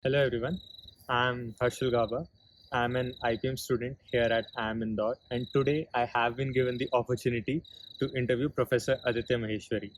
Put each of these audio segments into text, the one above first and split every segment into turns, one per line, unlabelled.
Hello everyone, I'm Harshul Gaba. I'm an IPM student here at IIM Indore, and today I have been given the opportunity to interview Professor Aditya Maheshwari.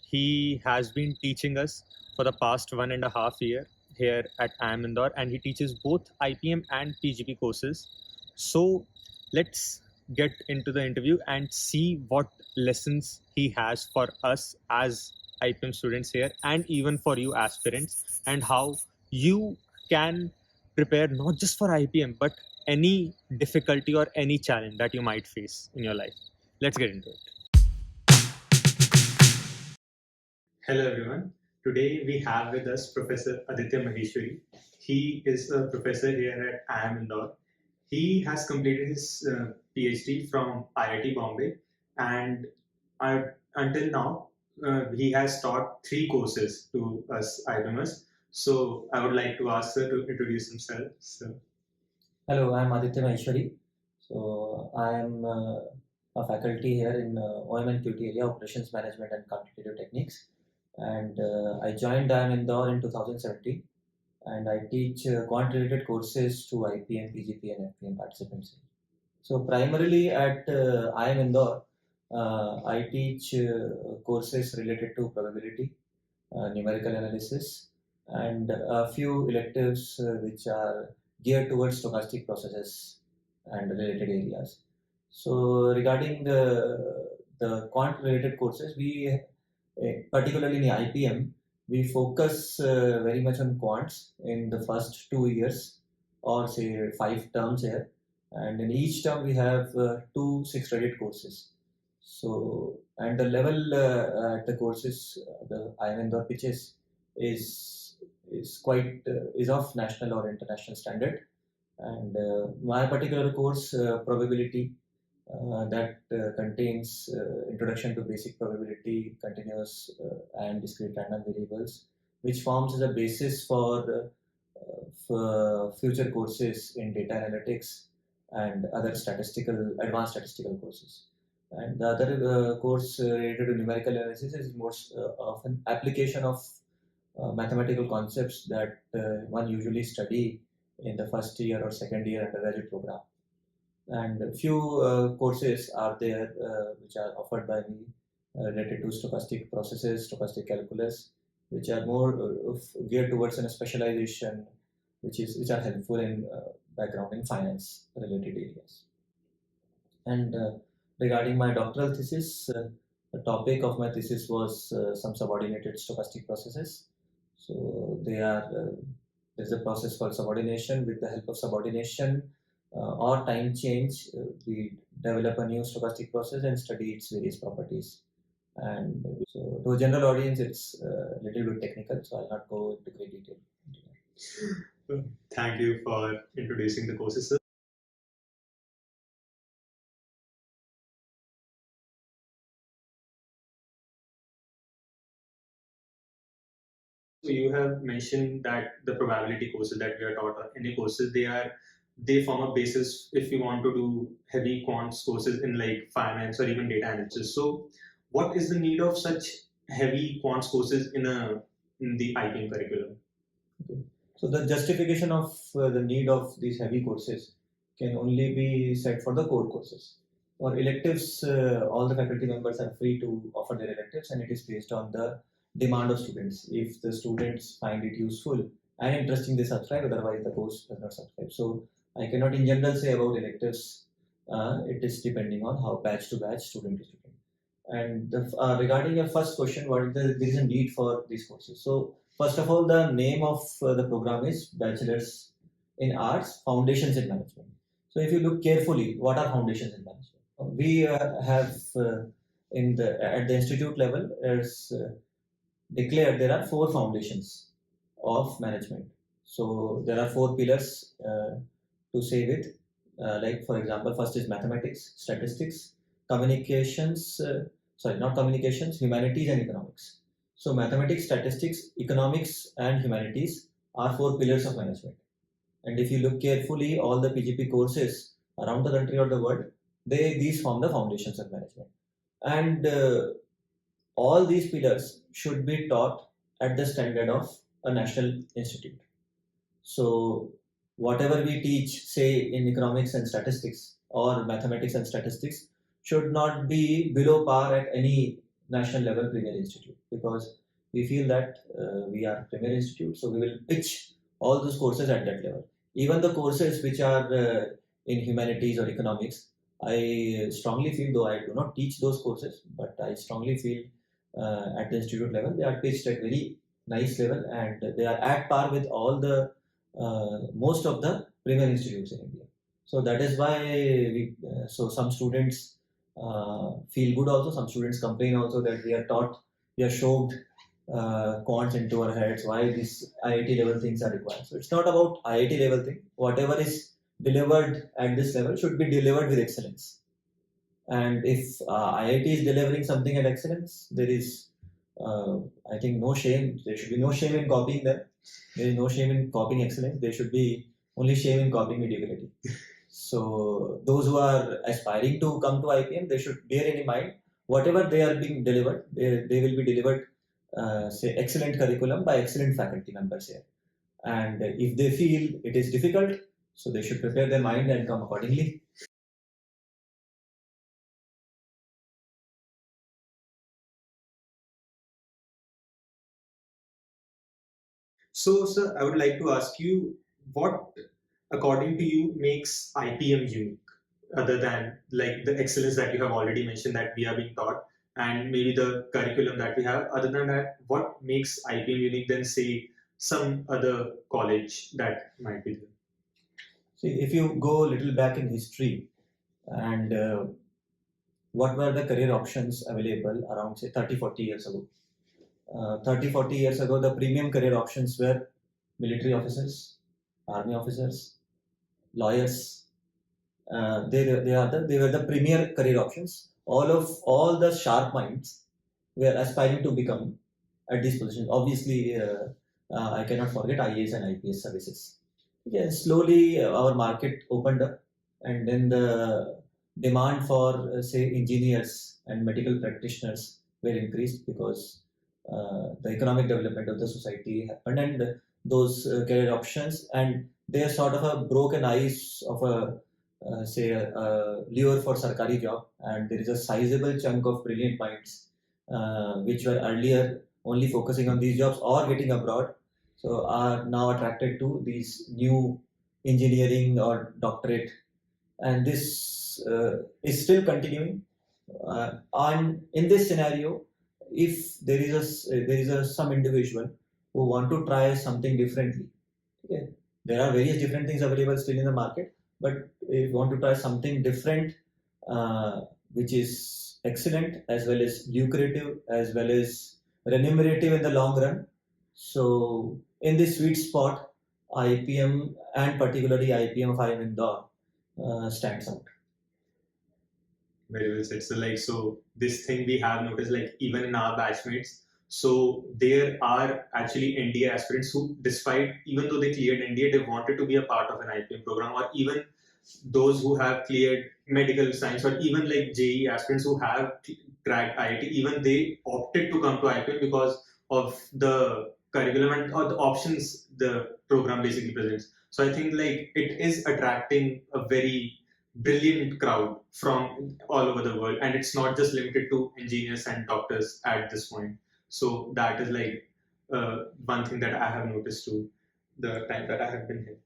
He has been teaching us for the past 1.5 year here at IIM Indore, and he teaches both IPM and PGP courses. So let's get into the interview and see what lessons he has for us as IPM students here, and even for you aspirants, and how you can prepare not just for IPM but any difficulty or any challenge that you might face in your life. Let's get into it. Hello everyone. Today we have with us Professor Aditya Maheshwari. He is a professor here at IIM Indore. He has completed his PhD from IIT Bombay, and until now he has taught 3 courses to us IIMers. So I would like to ask sir to introduce himself. So,
Hello, I'm Aditya Maheshwari. So I am a faculty here in OM and QT area, Operations Management and Quantitative Techniques. And I joined IIM Indore in 2017, and I teach quant-related courses to IPM, PGP, and FPM participants. So primarily at IIM Indore, I teach courses related to probability, numerical analysis, and a few electives which are geared towards stochastic processes and related areas. So regarding the quant related courses, we particularly in the IPM, we focus very much on quants in the first 2 years or say 5 terms here. And in each term, we have 2 6 credit courses. So, and the level at the courses, the IIM Indore pitches is quite is of national or international standard. And my particular course, probability, that contains introduction to basic probability, continuous and discrete random variables, which forms as a basis for future courses in data analytics and other advanced statistical courses. And the other course related to numerical analysis is most of an application of mathematical concepts that one usually study in the first year or second year undergraduate program. And a few courses are there which are offered by me related to stochastic processes, stochastic calculus, which are more geared towards a specialization, which are helpful in background in finance related areas. And regarding my doctoral thesis, the topic of my thesis was some subordinated stochastic processes. So there's a process called subordination. With the help of subordination or time change, we develop a new stochastic process and study its various properties. And so to a general audience, it's a little bit technical, so I'll not go into great detail.
thank you for introducing the courses, sir. So you have mentioned that the probability courses that we are taught, or any courses, they form a basis if you want to do heavy quants courses in like finance or even data analysis. So what is the need of such heavy quants courses in the IPM curriculum?
Okay. So the justification of the need of these heavy courses can only be set for the core courses. For electives, all the faculty members are free to offer their electives, and it is based on the demand of students. If the students find it useful and interesting, they subscribe. Otherwise, the course does not subscribe. So I cannot in general say about electives. It is depending on how batch to batch student is looking. And regarding your first question, there is a need for these courses. So first of all, the name of the program is Bachelor's in Arts, Foundations in Management. So if you look carefully, what are foundations in management? We have at the institute level, it's declared there are 4 foundations of management. So there are 4 pillars to say with, like for example, first is mathematics, statistics, communications, not communications, humanities and economics. So mathematics, statistics, economics and humanities are 4 pillars of management. And if you look carefully, all the PGP courses around the country or the world, these form the foundations of management. And all these pillars should be taught at the standard of a national institute. So whatever we teach, say in economics and statistics or mathematics and statistics, should not be below par at any national level premier institute, because we feel that we are premier institute, so we will pitch all those courses at that level. Even the courses which are in humanities or economics, I strongly feel, though I do not teach those courses, but I strongly feel at the institute level they are pitched at very nice level, and they are at par with all the most of the premier institutes in India. So that is why so some students feel good also, some students complain also that we are taught, we are shoved quants into our heads, why these IIT level things are required. So it's not about IIT level thing. Whatever is delivered at this level should be delivered with excellence. And if IIT is delivering something at excellence, there is, I think, no shame. There should be no shame in copying them. There is no shame in copying excellence. There should be only shame in copying mediocrity. So those who are aspiring to come to IPM, they should bear in mind whatever they are being delivered, they will be delivered, say, excellent curriculum by excellent faculty members here. And if they feel it is difficult, so they should prepare their mind and come accordingly.
So, sir, I would like to ask you what, according to you, makes IPM unique, other than like the excellence that you have already mentioned that we are being taught, and maybe the curriculum that we have. Other than that, what makes IPM unique than, say, some other college that might be there?
See, if you go a little back in history, and what were the career options available around, say, 30, 40 years ago? 30, 40 years ago, the premium career options were military officers, army officers, lawyers. They were the premier career options. All the sharp minds were aspiring to become at these positions. Obviously, I cannot forget IAS and IPS services. Yeah, slowly our market opened up, and then the demand for, say, engineers and medical practitioners were increased, because the economic development of the society happened, and those career options, and they are sort of a broken ice of a, say, a lure for sarkari job, and there is a sizable chunk of brilliant minds which were earlier only focusing on these jobs or getting abroad, so are now attracted to these new engineering or doctorate, and this is still continuing. And in this scenario, if there is a some individual who want to try something differently, okay, there are various different things available still in the market, but if you want to try something different, which is excellent as well as lucrative as well as remunerative in the long run, so in this sweet spot, IPM and particularly IPM IIM Indore stands out.
Very well said. So, like, so this thing we have noticed, like, even in our batchmates, so there are actually NDA aspirants who, despite, even though they cleared NDA, they wanted to be a part of an IPM program, or even those who have cleared medical science, or even like JEE aspirants who have cracked IIT, even they opted to come to IPM because of the curriculum and or the options the program basically presents. So I think like it is attracting a very brilliant crowd from all over the world, and it's not just limited to engineers and doctors at this point. So that is like one thing that I have noticed too the time that I have been here.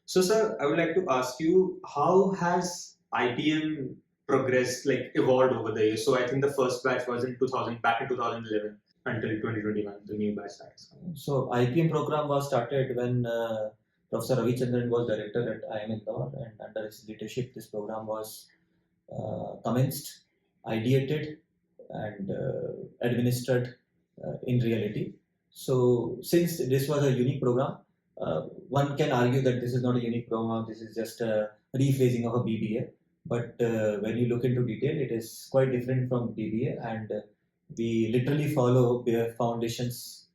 So, sir, I would like to ask you, how has IPM progressed, like evolved over the years? So, I think the first batch was in 2000, back in 2011 until 2021, the new batch starts.
So IPM program was started when Professor Ravichandran was director at IIM Indore, and under his leadership, this program was commenced, ideated, and administered in reality. So since this was a unique program, one can argue that this is not a unique program, this is just a rephrasing of a BBA. But when you look into detail, it is quite different from BBA, and we literally follow their foundations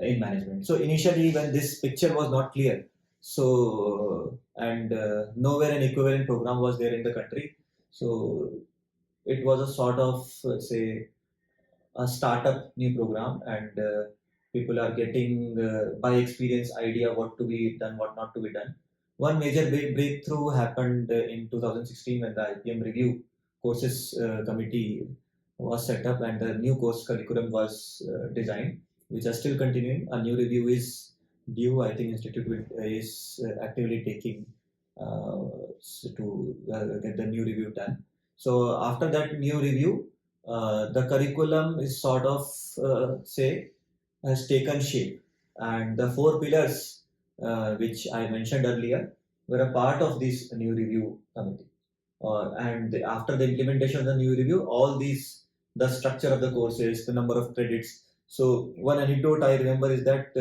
in management. So initially, when this picture was not clear, so and nowhere an equivalent program was there in the country. So it was a sort of say a startup new program, and people are getting by experience idea what to be done, what not to be done. One major breakthrough happened in 2016 when the IPM review courses committee was set up and the new course curriculum was designed, which are still continuing. A new review is due. I think Institute is actively taking to get the new review done. So after that new review, the curriculum is sort of say has taken shape, and the four pillars which I mentioned earlier were a part of this new review committee. And after the implementation of the new review, all these, the structure of the courses, the number of credits. So one anecdote I remember is that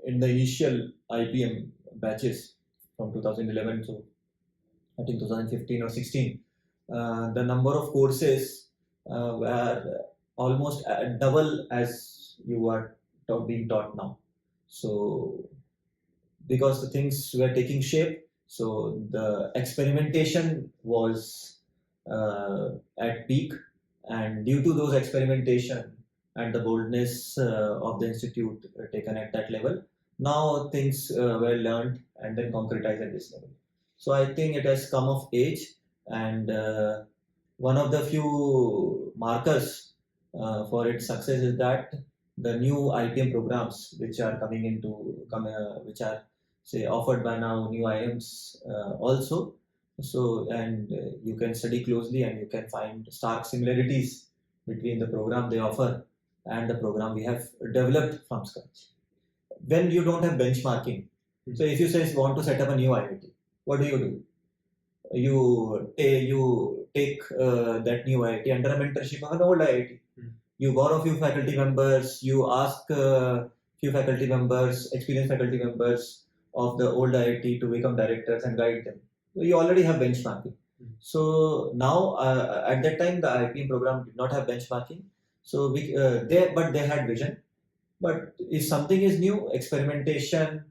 in the initial IPM batches from 2011 to I think 2015 or 16, the number of courses were almost double as you are being taught now. So because the things were taking shape, so the experimentation was at peak, and due to those experimentation and the boldness of the institute taken at that level, now things were learned and then concretized at this level. So I think it has come of age, and one of the few markers for its success is that the new IPM programs which are coming which are say offered by now new IIMs also. So and you can study closely and you can find stark similarities between the program they offer and the program we have developed from scratch. When you don't have benchmarking, so if you say want to set up a new IIT, what do? You take that new IIT under a mentorship of an old IIT. You borrow few faculty members, you ask few faculty members, experienced faculty members of the old IIT to become directors and guide them. So you already have benchmarking. So now at that time the IPM program did not have benchmarking. So they had vision. But if something is new, experimentation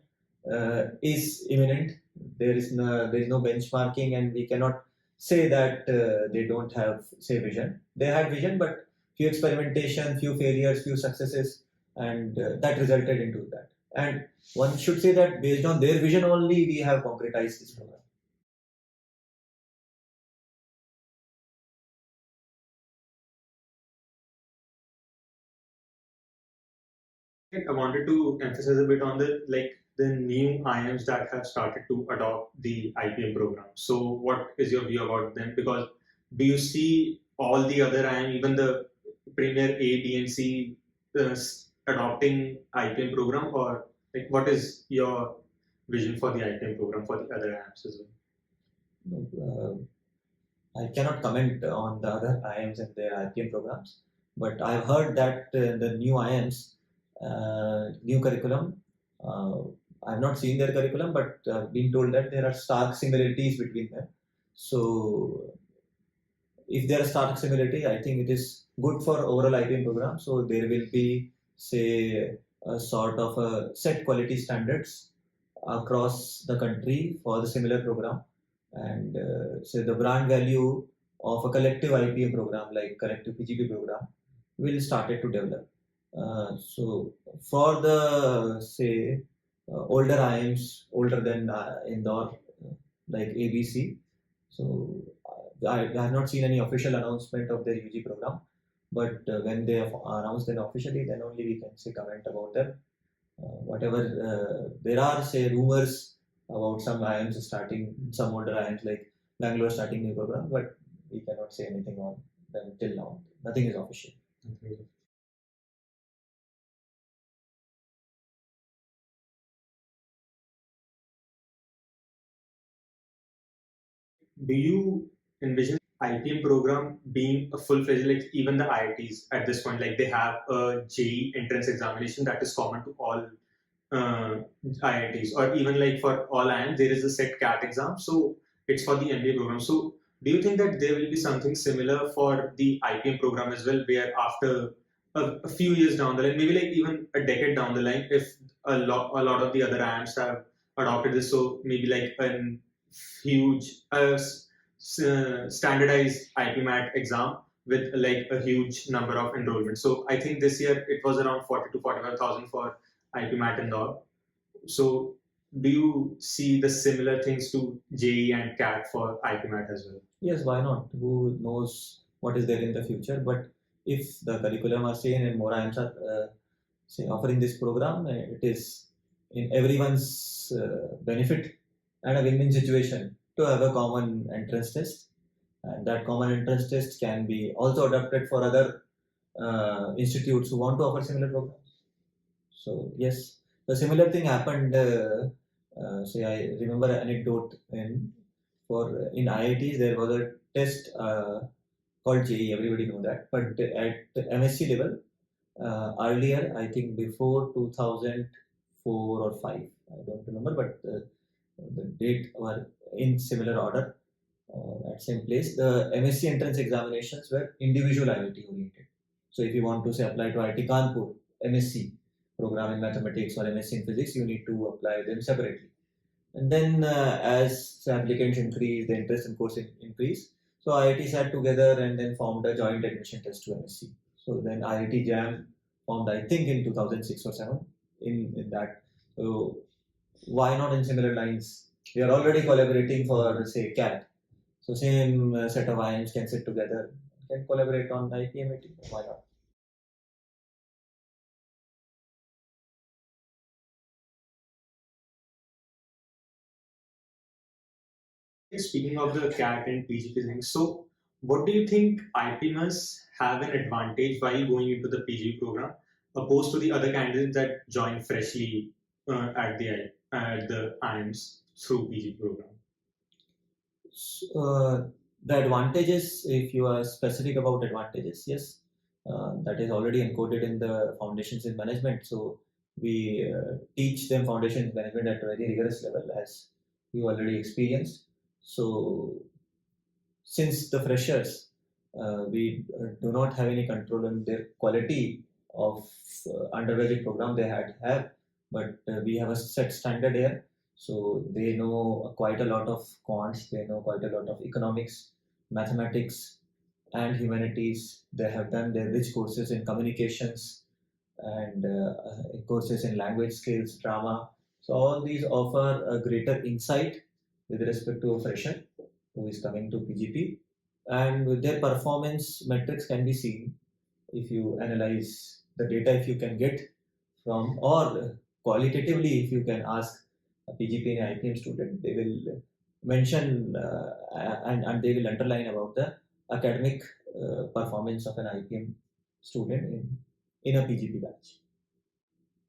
is imminent. There is no benchmarking, and we cannot say that they don't have say vision. They had vision, but few experimentation, few failures, few successes, and that resulted into that. And one should say that based on their vision only, we have concretized this program.
I wanted to emphasize a bit on the new IIMs that have started to adopt the IPM program. So, what is your view about them? Because do you see all the other IIM, even the Premier A, B, and C, adopting IPM program, or like what is your vision for the IPM program for the other IIMs as well?
I cannot comment on the other IIMs and their IPM programs, but I've heard that the new IIMs, new curriculum, I've not seen their curriculum, but been told that there are stark similarities between them. So if there are stark similarity, I think it is good for overall IPM program. So there will be, say, a sort of a set quality standards across the country for the similar program, and say the brand value of a collective IPM program like collective PGP program will started to develop. So for the say older IIMs, older than Indore, like ABC, so I have not seen any official announcement of their UG program, but when they have announced them officially, then only we can say comment about them. Whatever there are say rumors about some IIMs starting, some older IIMs like Bangalore starting new program, but we cannot say anything on them till now. Nothing is official.
Do you envision IPM program being a full-fledged, like even the IITs at this point, like they have a JEE entrance examination that is common to all IITs, or even like for all IIMs, there is a set CAT exam, so it's for the MBA program. So do you think that there will be something similar for the IPM program as well, where after a few years down the line, maybe like even a decade down the line, if a lot of the other IIMs have adopted this, so maybe like a huge standardized IPMAT exam with like a huge number of enrollments. So I think this year it was around 40 to 45,000 for IPMAT Indore. So do you see the similar things to JEE and CAT for IPMAT as well?
Yes, why not? Who knows what is there in the future? But if the curriculum are same and more IIMs are say offering this program, it is in everyone's benefit and a win-win situation to have a common entrance test, and that common entrance test can be also adapted for other institutes who want to offer similar programs. So yes, the similar thing happened. Say I remember an anecdote in IITs there was a test called JEE. Everybody know that, but at the MSc level earlier, I think before 2004 or 5, I don't remember, but the date were in similar order at same place. The MSc entrance examinations were individual IIT oriented. So if you want to say apply to IIT Kanpur MSc program in mathematics or MSc in physics, you need to apply them separately. And then as the applicants increase, the interest in course increase. So IIT sat together and then formed a joint admission test to MSc. So then IIT Jam formed, I think, in 2006 or 7 in that. So why not in similar lines? We are already collaborating for, say, CAT. So same set of IIMs can sit together, can collaborate on IPMAT. Why not?
Speaking of the CAT and PGP thing, so what do you think IPMers have an advantage while going into the PGP program opposed to the other candidates that join freshly at the IIMs through PGP program?
The advantages, if you are specific about advantages, yes, that is already encoded in the foundations in management. So we teach them foundations management at a very rigorous level, as you already experienced. So since the freshers, we do not have any control on their quality of undergraduate program they have, but we have a set standard here. So they know quite a lot of quants, they know quite a lot of economics, mathematics, and humanities. They have done their rich courses in communications and courses in language skills, drama. So all these offer a greater insight with respect to a fresher who is coming to PGP, and their performance metrics can be seen if you analyze the data, if you can get from, or qualitatively if you can ask a PGP and IPM student, they will mention and they will underline about the academic performance of an IPM student in a PGP batch.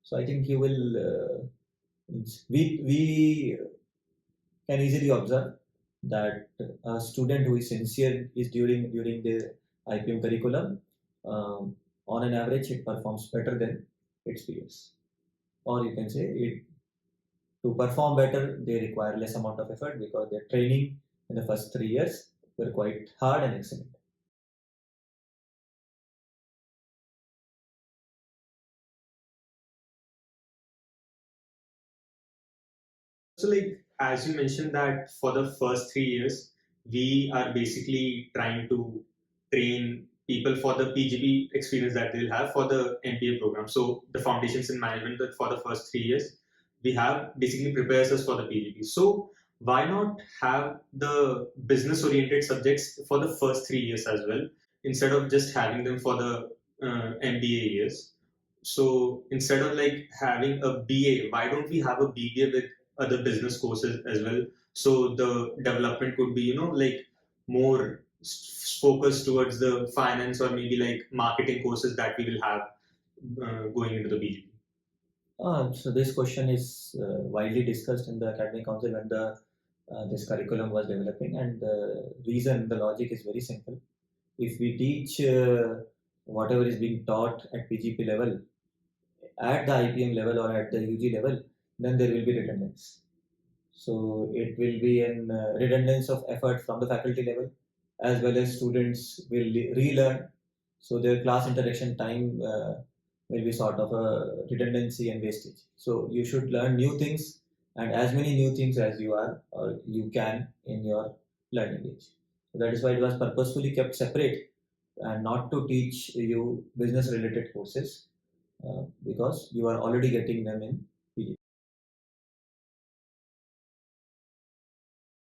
So I think you will we can easily observe that a student who is sincere is during the IPM curriculum, on an average, it performs better than its peers. Or you can say it to perform better, they require less amount of effort because their training in the first 3 years were quite hard and excellent.
So, like as you mentioned, that for the first 3 years, we are basically trying to train people for the PGP experience that they'll have for the MPA program. So, the foundations in management that for the first 3 years, we have basically prepares us for the PGP. So, why not have the business-oriented subjects for the first 3 years as well, instead of just having them for the MBA years? So instead of like having a BA, why don't we have a BBA with other business courses as well? So the development could be, like more focused towards the finance or maybe like marketing courses that we will have going into the BGP.
So this question is widely discussed in the academic council when this curriculum was developing, and the reason, the logic is very simple. If we teach whatever is being taught at PGP level at the IPM level or at the UG level, then there will be redundancy. So it will be an redundance of effort from the faculty level, as well as students will relearn. So their class interaction time will be sort of a redundancy and wastage. So you should learn new things and as many new things as you are or you can in your learning age. So that is why it was purposefully kept separate and not to teach you business related courses because you are already getting them in PG.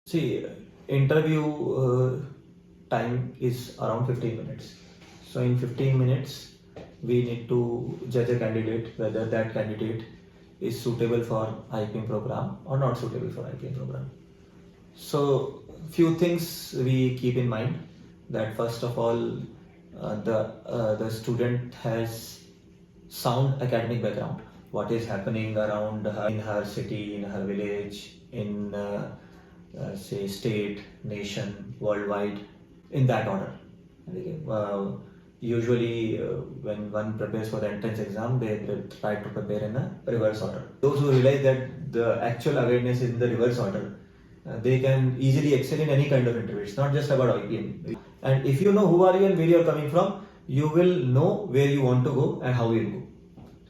See, interview time is around 15 minutes. So in 15 minutes, we need to judge a candidate whether that candidate is suitable for IPM program or not suitable for IPM program. So few things we keep in mind, that first of all, the student has sound academic background. What is happening around her, in her city, in her village, in say state, nation, worldwide, in that order. Okay. Usually, when one prepares for the entrance exam, they try to prepare in a reverse order. Those who realize that the actual awareness is in the reverse order, they can easily excel in any kind of interview. It's not just about IPM. And if you know who are you and where you are coming from, you will know where you want to go and how you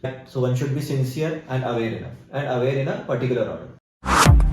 will go. So one should be sincere and aware enough, and aware in a particular order.